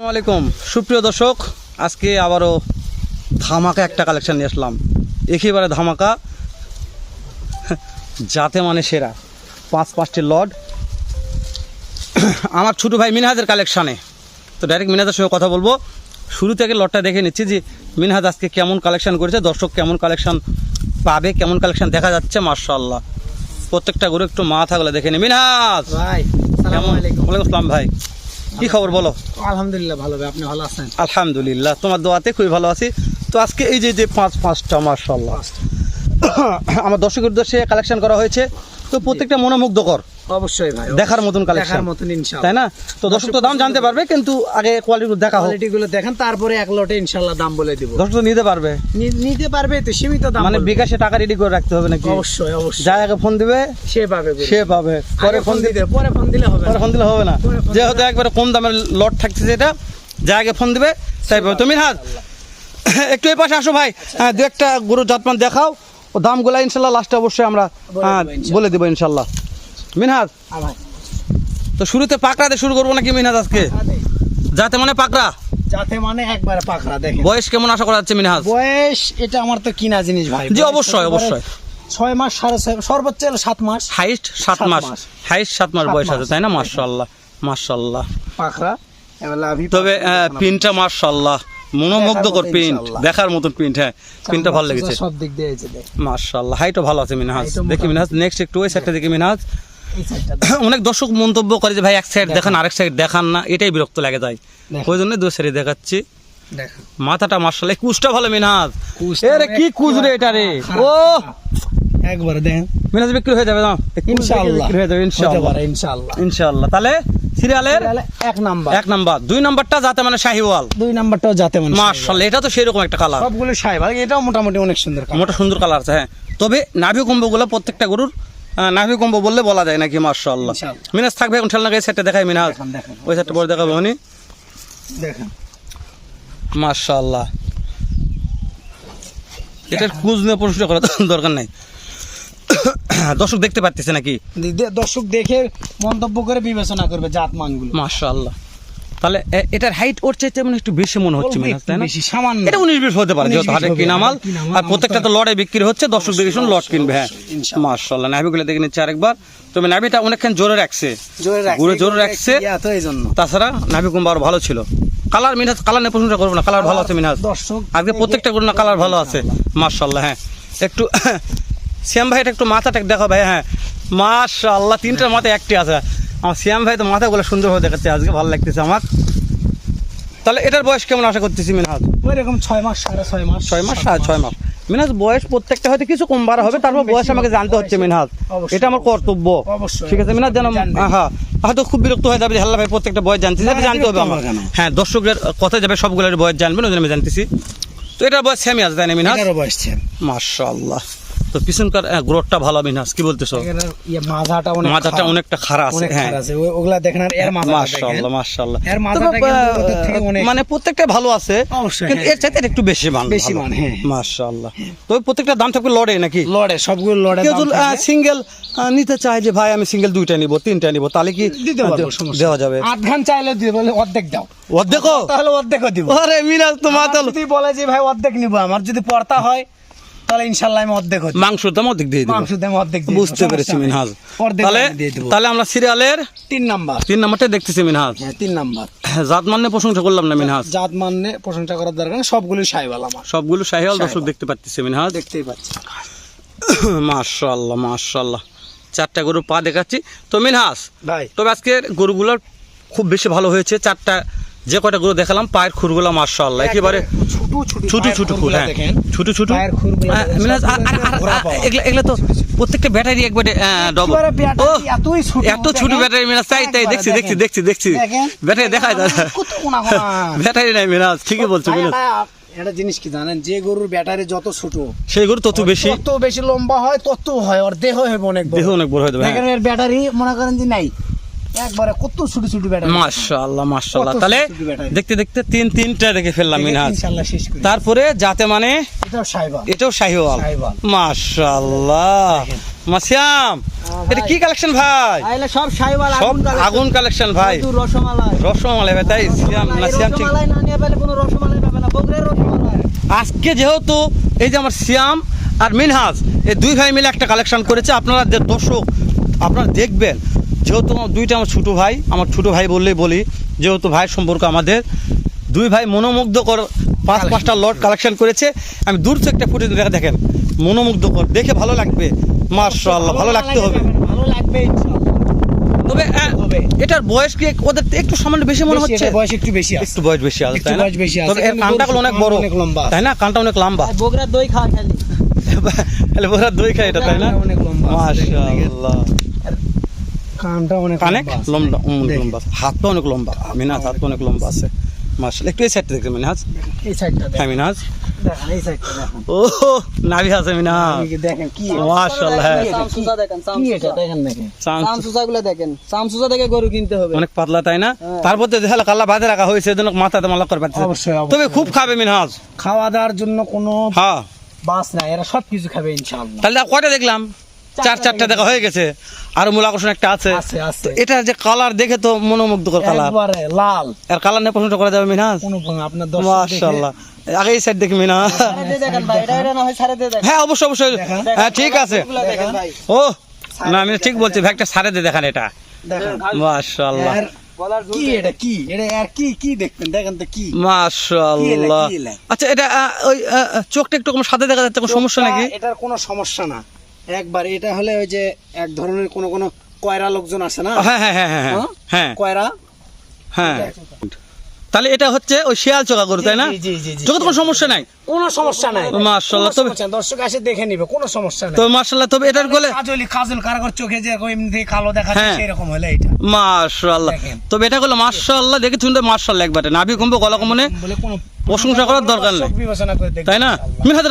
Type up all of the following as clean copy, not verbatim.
আসসালামু আলাইকুম সুপ্রিয় দর্শক, আজকে আবারও ধামাকা একটা কালেকশন নিয়ে আসলাম। একেবারে ধামাকা, যাতে মানে সেরা পাঁচটি লড আমার ছোটো ভাই মিনহাজের কালেকশানে। তো ডাইরেক্ট মিনহাজের সঙ্গে কথা বলবো। শুরু থেকে লটটা দেখে নিচ্ছি যে মিনহাজ আজকে কেমন কালেকশন করেছে, দর্শক কেমন কালেকশন পাবে, কেমন কালেকশন দেখা যাচ্ছে। মাশাআল্লাহ, প্রত্যেকটা গরু একটু মাথাগুলো দেখে নি। মিনহাজ ভাই কেমন? ওয়ালাইকুম আসসালাম ভাই, কি খবর বলো? আলহামদুলিল্লাহ ভালো ভাই, আপনি ভালো আছেন? আলহামদুলিল্লাহ, তোমার দোয়াতে খুবই ভালো আছি। তো আজকে এই যে পাঁচটা মাশাআল্লাহ আমার দর্শকের উদ্দেশ্যে কালেকশন করা হয়েছে। তো প্রত্যেকটা মনোমুগ্ধকর, অবশ্যই ভাই, দেখার মতন কালেকশন, দেখার মতন ইনশাআল্লাহ, তাই না? তো দর্শক তো দাম জানতে পারবে, কিন্তু আগে কোয়ালিটিগুলো দেখা হোক। কোয়ালিটিগুলো দেখেন, তারপরে এক লটে ইনশাআল্লাহ দাম বলে দিব। দর্শক তো নিতে পারবে, নিতে পারবে তো, সীমিত দাম মানে বলবো। বিকাশে টাকা রেডি করে রাখতে হবে নাকি? অবশ্যই অবশ্যই, যাই আগে ফোন দিবে সে পাবে গরু। সে পাবে, পরে ফোন দিতে পরে ফোন দিলে হবে না। পরে ফোন দিলে হবে না। পরে ফোন যেহেতু একবারে কম দামের লট থাকতেছে, এটা যা আগে ফোন দিবে তাই পাবে। তো মিনহাজ একটু এই পাশে আসো ভাই, হ্যাঁ দু একটা গরু জাতমান দেখাও, ও দামগুলা ইনশাল্লাহ লাস্টে অবশ্যই আমরা বলে দেবো ইনশাল্লাহ। মিনহাজ ভাই তো শুরুতে পাকড়া দিয়ে শুরু করবো নাকি মিনহাজ আজকে? যাতে মানে পাকড়া, যাতে মানে একবারে পাকড়া। দেখেন বয়স কেমন আশা করা যাচ্ছে মিনহাজ? বয়স এটা আমার তো কিনা জিনিস ভাই। জি অবশ্যই অবশ্যই, 6 মাস 6.5, সর্বোচ্চ 7 মাস, হাইস্ট 7 মাস, হাইস্ট 7 মাস 7 বয়স আছে, মাস। তাই না? মাশাআল্লাহ মাশাআল্লাহ। পাকড়া এবার লাভি। তবে প্রিন্টটা মাশাআল্লাহ মনোমুগ্ধকর প্রিন্ট, ইনশাআল্লাহ। দেখার মতন প্রিন্ট। হ্যাঁ প্রিন্টটা ভালো লেগেছে, সব দিক দিয়ে এই যে দেখ মাশাআল্লাহ। হাইটও ভালো আছে মিনহাজ, দেখি মিনহাজ নেক্সট একটু ওই সাইডটা দেখি মিনহাজ। এই সাইডটা অনেক দর্শক মন্তব্য করে যে ভাই এক সাইড দেখান আরেক সাইড দেখান না, এটাই বিরক্ত লাগে যায়, ওই জন্য দুই সাইডে দেখাচ্ছি। দেখেন মাথাটা মাশাআল্লাহ, কুচটা ভালো মিনহাজ। কুচটা এরে কি কুচ রে এটা রে, ও একবারে দেখেন মিনহাজ বিক্রি হয়ে যাবে না ইনশাআল্লাহ, বিক্রি হয়ে যাবে হতে ইনশাআল্লাহ পারে ইনশাআল্লাহ। ইনশাআল্লাহ। তাহলে সিরিয়ালের এক নাম্বার, 1 নাম্বার, 2 নাম্বারটা যাতে মানে শাহিওয়াল। 2 নাম্বারটাও যাতে মানে মাশাআল্লাহ, এটা তো সেরকম একটা কালার, সবগুলো শাইবাল, এটাও মোটামুটি অনেক সুন্দর কালার। মোটা সুন্দর কালার আছে। হ্যাঁ তবে নাভি কম্বগুলো প্রত্যেকটা গরুর নাভি কম্ব বললে বলা যায় নাকি? মাশাআল্লাহ। ইনশাআল্লাহ। মিনাজ থাকবে এখন ঠেলনা এই সেটটা দেখাই মিনাজ, দেখেন দেখেন ওই সেটটা পরে দেখাবো উনি। দেখেন মাশাআল্লাহ, এটার কুজ নিয়ে প্রশ্ন করার দরকার নাই, দর্শক দেখতে পারতেছে নাকি? দর্শক দেখে মন্তব্য করে বিবেচনা করবে জাত মানগুলো। মাশাআল্লাহ। তাহলে এটার হাইট ওর চাইতে মানে একটু বেশি মনে হচ্ছে মিনাজ, তাই না? বেশি সামান্য, এটা 19-20 হতে পারে, যেহেতু হাটে কিনা মাল, আর প্রত্যেকটা তো লড়াই বিক্রি হচ্ছে, দর্শক দেখে শুনে লট কিনবে। হ্যাঁ মাশাআল্লাহ, নাভিগুলো দেখে নিচ্ছে আরেকবার। তবে নাভিটা অনেকখান জোরে রাখছে, জোরে রাখছে, তো এই জন্য। তাছাড়া নাভি কম্ব আরো ভালো ছিল। কালার মিনহাজ, কালার নিয়ে প্রশংসা করবো না, কালার ভালো আছে মিনহাজ। দর্শক আজকে প্রত্যেকটা গরু না কালার ভালো আছে মাশাআল্লাহ। হ্যাঁ একটু শ্যাম ভাই এটা একটু মাথাটা দেখো ভাই। হ্যাঁ মাশাআল্লাহ, 3টার মাথায় একটি আছে। আমার শ্যাম ভাই তো মাথাগুলো সুন্দরভাবে দেখাচ্ছে, আজকে ভালো লাগতেছে আমার। তাহলে এটার বয়স কেমন আশা করতেছি মিনহাজ? ওইরকম 6 মাস 6.5 মাস, 6 মাস 6.5 মাস। মিনহাজ বয়স প্রত্যেকটা হয়তো কিছু কম বাড়া হবে, তারপর বয়স আমাকে জানতে হচ্ছে মিনহাজ, এটা আমার কর্তব্য। অবশ্যই ঠিক আছে মিনহাজ, যেন হ্যাঁ হয়তো খুব বিরক্ত হয়ে যাবে যে হাল্লা ভাই প্রত্যেকটা বয়স জানতেছি, জানতে হবে আমার। হ্যাঁ দর্শকদের কথা যাবে, সবগুলোর বয়স জানবেন, ওই জন্য আমি জানতেছি। তো এটার বয়স সেমই আছে তাই না মিনহাজ? এটারও বয়স সেম। মাশাআল্লাহ। তো পিছনকার গ্রোথটা ভালো মিনহাজ, কি বলতেছো? মাথাটা অনেকটা খারাপ আছে। হ্যাঁ ওগুলা দেখেন, আর এর মাথা মাশাআল্লাহ মাশাআল্লাহ, এর মাথাটা কিন্তু ওদের থেকে অনেক, মানে প্রত্যেকটা ভালো আছে, অবশ্যই, কিন্তু এর চাইতে একটু বেশি মান, বেশি মান। হ্যাঁ মাশাআল্লাহ। তো প্রত্যেকটা দাম থাকবে লড়ে নাকি? লড়ে, সবগুলো লড়ে। কেউ যদি সিঙ্গেল নিতে চায় যে ভাই আমি সিঙ্গেল 2টা নিব 3টা নিব, তাহলে কি দিতে পারবো, সমস্যা দেওয়া যাবে? 8 ঘান চাইলে দিবে, বলে অর্ধেক দাও, অর্ধেকও, তাহলে অর্ধেকও দিব। আরে মিরাজ তো মাতাল, যদি বলে যে ভাই অর্ধেক নিব, আমার যদি পড়তা হয় তাহলে ইনশাআল্লাহ আমি অর্ধেক হই, মাংসের দাম অর্ধেক দিয়ে দিব। মাংসের দাম অর্ধেক দিব, বুঝতে পেরেছি মিনহাজ। তাহলে তাহলে আমরা সিরিয়ালের 3 নাম্বার, 3 নাম্বারটা দেখতেছি মিনহাজ। হ্যাঁ 3 নাম্বার। জাত মানে প্রশংসা করলাম না মিনহাজ, জাত মানে প্রশংসা করার দরকার নেই, সবগুলো শাইওয়াল আমার, সবগুলো শাহিওয়াল দর্শক দেখতে পাচ্ছি মিনহাজ। দেখতেই পাচ্ছি। মাশাআল্লাহ মাশাআল্লাহ, 4টা গরু পা দেখাচ্ছি। তো মিনহাজ ভাই তবে আজকের গরুগুলোর খুব বেশি ভালো হয়েছে, 4টা যে কয়টা গরু দেখালাম পায়ের খুরগুলো মাশাআল্লাহ একেবারে ছোট ছোট খুর। হ্যাঁ ছোট ছোট মিনহাজ। এগুলা তো প্রত্যেকটা ব্যাটারি একবারে ডবল, এত ছোট ব্যাটারি মিনহাজ। তাই তাই দেখছি দেখছি দেখছি দেখছি ব্যাটারি দেখায়, ব্যাটারি নাই মিনহাজ, ঠিকই বলছো মিনহাজ। একটা জিনিস কি জানেন, যে গরুর ব্যাটারি যত ছোট সেই গরু তত বেশি লম্বা হয়, তত হয় ওর দেহ হবে অনেক বড়, দেহ অনেক বড় হয়ে যাবে। দেখেন এর ব্যাটারি মনে করেন যে নাই, একবারে কত ছোট ছোট ব্যাটারি। মাশাআল্লাহ মাশাআল্লাহ। তাহলে দেখতে দেখতে 3টা দেখে ফেললাম মিনহাজ। ইনশাআল্লাহ শেষ করি। তারপরে যাতে মানে এটাও শাইওয়াল, এটাও শাহিওয়াল। মাশাআল্লাহ মাসিয়াম এটা কি কালেকশন ভাই? আইলে সব শাইওয়াল সব আগুন কালেকশন ভাই, রসমালাই রসমালাই ভাই। তাই সিয়াম না সিয়াম ঠিক। রসমালাই না নিয়ে পেলে কোনো রসমালাই পাবে না, বগুড়ার রসমালাই। আজকে যেহেতু এই যে আমার সিয়াম আর মিনহাজ এই দুই ভাই মিলে একটা কালেকশন করেছে, আপনারা দর্শক আপনারা দেখবেন। যেহেতু দুইটা আমার ছোটো ভাই বললেই বলি, যেহেতু ভাই সম্পর্ক আমাদের, দুই ভাই মনোমুগ্ধকর পাঁচটা লট কালেকশন করেছে। আমি দূর থেকে একটা ফুটেজ দেখেন, মনোমুগ্ধকর, দেখে ভালো লাগবে মাশাআল্লাহ, ভালো লাগতে হবে। ভালো লাগবে ইনশাআল্লাহ। তবে এটার বয়স কি ওদের একটু সামান্য বেশি মনে হচ্ছে? বয়স একটু বেশি আছে, একটু বয়স বেশি আছে, একটু তাই না? বয়স বেশি আছে। তবে এর কানটাগুলো অনেক বড়, অনেক লম্বা। তাই না? কানটা অনেক লম্বা। আর বগুড়ার দই খাওয়া খালি তাহলে ওরা দই খায় এটা, তাই না? অনেক লম্বা আছে, মাশাআল্লাহ, কানটা অনেক অনেক লম্বা, অনেক লম্বা, হাতটা অনেক লম্বা, মিনহাজ হাতটা অনেক লম্বা আছে মাশাআল্লাহ। একটু এই সাইডটা দেখবেন মিনহাজ, এই সাইডটা হ্যাঁ মিনহাজ, দেখেন, এই সাইডটা দেখেন। ও নাভি আছে মিনহাজ, দেখেন কি মাশাআল্লাহ। হ্যাঁ সামসুসা দেখেন, কি এটা দেখেন নাকি? সামসুসা গুলো দেখেন, সামসুসা দেখে গরু কিনতে হবে। অনেক পাতলা, তাই না? তারপর তো দেখালে কাল্লা বাঁধে রাখা হয়েছে, এজন্য মাথাতে মালা করে পাচ্ছে। অবশ্যই, অবশ্যই। তবে খুব খাবে মিনহাজ, খাওয়া দাওয়ার জন্য কোনো হ্যাঁ। বাস নাই, এরা সব কিছু খাবে ইনশাআল্লাহ। তাহলে কয়টা দেখলাম? চারটা দেখা হয়ে গেছে, আর মূল আকর্ষণ একটা আছে। আছে। এটা যে কালার দেখে তো মনোমুগ্ধকর কালার, একবারে লাল, আর কালার নিয়ে প্রশ্নটা করা যাবে মিনহাজ? কোনো আপনার দর্শক মাশাআল্লাহ। আগে এই সাইড দেখি মিনহাজ। সারে দিয়ে দেখেন ভাই, এটা না হয় সারে দিয়ে দেখেন। হ্যাঁ অবশ্যই অবশ্যই, হ্যাঁ ঠিক আছে। এগুলো দেখেন ভাই, ও না, আমি ঠিক বলছি ভাই, একটা সারে দিয়ে দেখান এটা, দেখেন মাশাআল্লাহ গলার কি এটা, কি এটা, আর কি দেখবেন, দেখেন তো কি মাশাআল্লাহ। কি এলা? আচ্ছা এটা ওই চোখটা একটু কম সাদা দেখা যাচ্ছে, কোনো সমস্যা নাকি? এটার কোনো সমস্যা না, একবার এটা হলে ওই যে এক ধরনের কোনো কয়রা লোকজন আছে না, হ্যাঁ হ্যাঁ হ্যাঁ হ্যাঁ হ্যাঁ? হ্যাঁ কয়রা, হ্যাঁ। তাহলে এটা হচ্ছে ওই শিয়াল চোখা গরু, তাই না? জি। চোখে তো কোনো সমস্যা নাই, কোনো সমস্যা নাই মাশাআল্লাহ। কোনো তবে সমস্যা নাই, দর্শক এসে দেখে নিবে, কোনো সমস্যা নাই। তো মাশাআল্লাহ, তবে এটার গলে কাজল কারাগর চোখে যে এমনি কালো দেখাচ্ছে হ্যাঁ। সেরকম হলে এটা মাশাআল্লাহ। দেখেন। তবে এটা হলো মাশাআল্লাহ, দেখে শুনতে মাশাআল্লাহ একবারে, নাভি কমবে, গলা কমনে, বলে কোনো প্রশংসা করার দরকার নেই, দর্শক বিবেচনা করে দেখবে তাই না? ইনশাআল্লাহ। মিনহাজ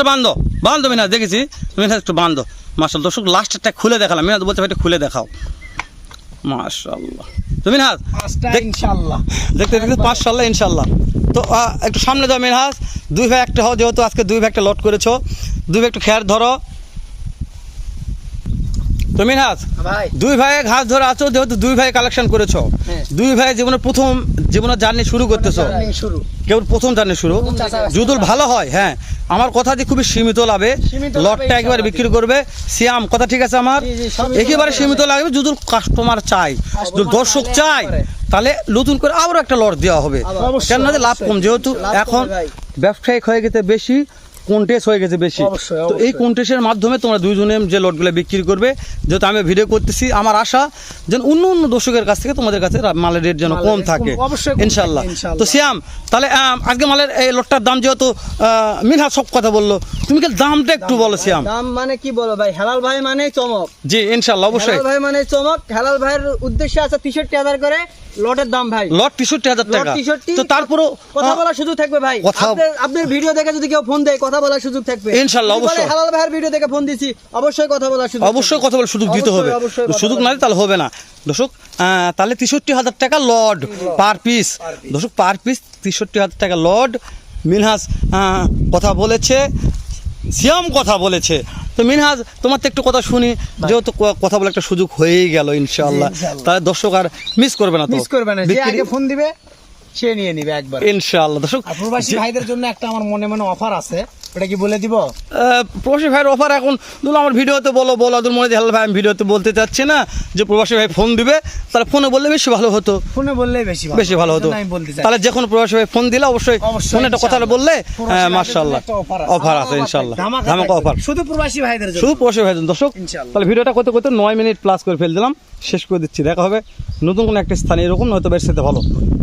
বান্ধব মিনহাজ, দেখেছি মিনহাজ একটু বান্ধব মাশাআল্লাহ। দর্শক লাস্টটা খুলে দেখালাম, মিনহাজ বলছে ভাই এটা খুলে দেখাও, মাশাআল্লাহ। তো মিনহাজ পাঁচটা দেখ- ইনশাআল্লাহ। দেখতে মাশাআল্লাহ ইনশাআল্লাহ। তো একটু সামনে যাও মিনহাজ, দুই ভাই একটা হও, যেহেতু আজকে দুই ভাই একটা লট করেছো, দুই ভাই একটু খেয়ার ধরো। তো মিনহাজ ভাই দুই ভাই ঘাস ধরে আছো, যেহেতু দুই ভাই কালেকশন করেছো, হ্যাঁ। দুই ভাই জীবনের জার্নি শুরু করতেছো, জার্নি শুরু, কেউ প্রথম জার্নি শুরু, যদি ভালো হয়, হ্যাঁ আমার কথা দিয়ে খুবই সীমিত লাভে সীমিত লটটা লাভে একেবারে বিক্রি করবে সিয়াম, কথা ঠিক আছে আমার? জি, জি, সীমিত একেবারে লাভে। সীমিত লাগবে, যদি কাস্টমার চাই, যদি দর্শক চাই, তাহলে নতুন করে আবার একটা লট দেওয়া হবে, অবশ্যই, কেন না লাভ কম, যেহেতু লাভ কমে এখন ভাই। ব্যবসায়িক হয়ে গেছে বেশি, কন্টেস্ট হয়ে গেছে বেশি। অবশ্যই, তো এই অবশ্যই। কন্টেস্টের মাধ্যমে তোমরা দুইজনে যে লটগুলো বিক্রি করবে, যেহেতু আমি ভিডিও করতেছি, আমার আশা যেন অন্য দর্শকের কাছ থেকে তোমাদের কাছে মালের রেট যেন মালের কম rate থাকে, অবশ্যই কম ইনশাল্লাহ। থাকে, ইনশাল্লাহ। তো সিয়াম তাহলে আজকে মালের এই লটটার দাম, যেহেতু মিনহাজ সব কথা বললো, তুমি কি দামটা একটু বলো সিয়াম? দাম মানে কি বলো ভাই, হেলাল ভাই মানে চমক, জি ইনশাল্লাহ অবশ্যই। হেলাল ভাই মানে চমক। হেলাল ভাইয়ের উদ্দেশ্যে আছে 63,000 করে লটের দাম ভাই, লট 63,000 লট টাকা। 63। তো তারপরও কথা বলার সুযোগ থাকবে ভাই, কথা- আপনার ভিডিও দেখে যদি কেউ ফোন দেয়, কথা বলার সুযোগ থাকবে ইনশাল্লাহ, যদি বলে, অবশ্যই। হেলাল ভাইয়ের ভিডিও দেখে ফোন দিছি, অবশ্যই কথা বলার সুযোগ অবশ্যই থাকবে। কথা বলে সুযোগ দিতে হবে, অবশ্যই, অবশ্যই কথা সুযোগ না দিলে তাহলে হবে না দর্শক। তাহলে 63,000 টাকা লড পার পিস, দর্শক পার পিস 63,000 টাকা লড। মিনহাজ কথা বলেছে, সিয়াম কথা বলেছে। তো মিনহাজ তোমার তো একটু কথা শুনি, যেহেতু কথা বলে একটা সুযোগ হয়েই গেল ইনশাআল্লাহ, ইনশাআল্লাহ। তাহলে দর্শক আর মিস করবে না, তো মিস করবে না, যে বিক্রি- আগে ফোন দিবে সে নিয়ে নিবে একবার। ইনশাআল্লাহ দর্শক। আর প্রবাসী ভাইদের জন্য একটা আমার মনে মনে অফার আছে, ওটা কি বলে দিব? প্রবাসী ভাইয়ের অফার এখন ধরুন আমার ভিডিওতে বলো ওদের মনে হয় ভাই আমি ভিডিওতে বলতে চাচ্ছি না, যে প্রবাসী ভাই ফোন দিবে, তাহলে ফোনে বললে বেশি ভালো হতো, ফোনে বললেই বেশি ভালো হতো। আমি বলতে চাই। তাহলে যে কোনো প্রবাসী ভাই ফোন দিলে অবশ্যই অবশ্যই, ফোনে একটা কথা ইনশাআল্লাহ। বললে প্রবাসী ভাইদের মাশাআল্লাহ জন্য একটা offer আছে। অফার আছে ইনশাআল্লাহ, ধামাকা ধামাকা থাকবে। অফার শুধু প্রবাসী ভাইদের জন্য। শুধু প্রবাসী ভাই দর্শক। ইনশাআল্লাহ। তাহলে ভিডিওটা করতে করতে 9 মিনিট প্লাস করে ফেল দিলাম, শেষ করে দিচ্ছি। দেখা হবে নতুন কোনো একটা স্থানে, এরকম নয়তো বেশ সাথে ভালো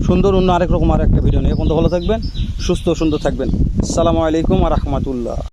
সুন্দর অন্য আরেক রকম আর একটা ভিডিও নিয়ে। এখন তো ভালো থাকবেন, সুস্থ সুন্দর থাকবেন। আসসালামু আলাইকুম ওয়া রাহমাতুল্লাহ।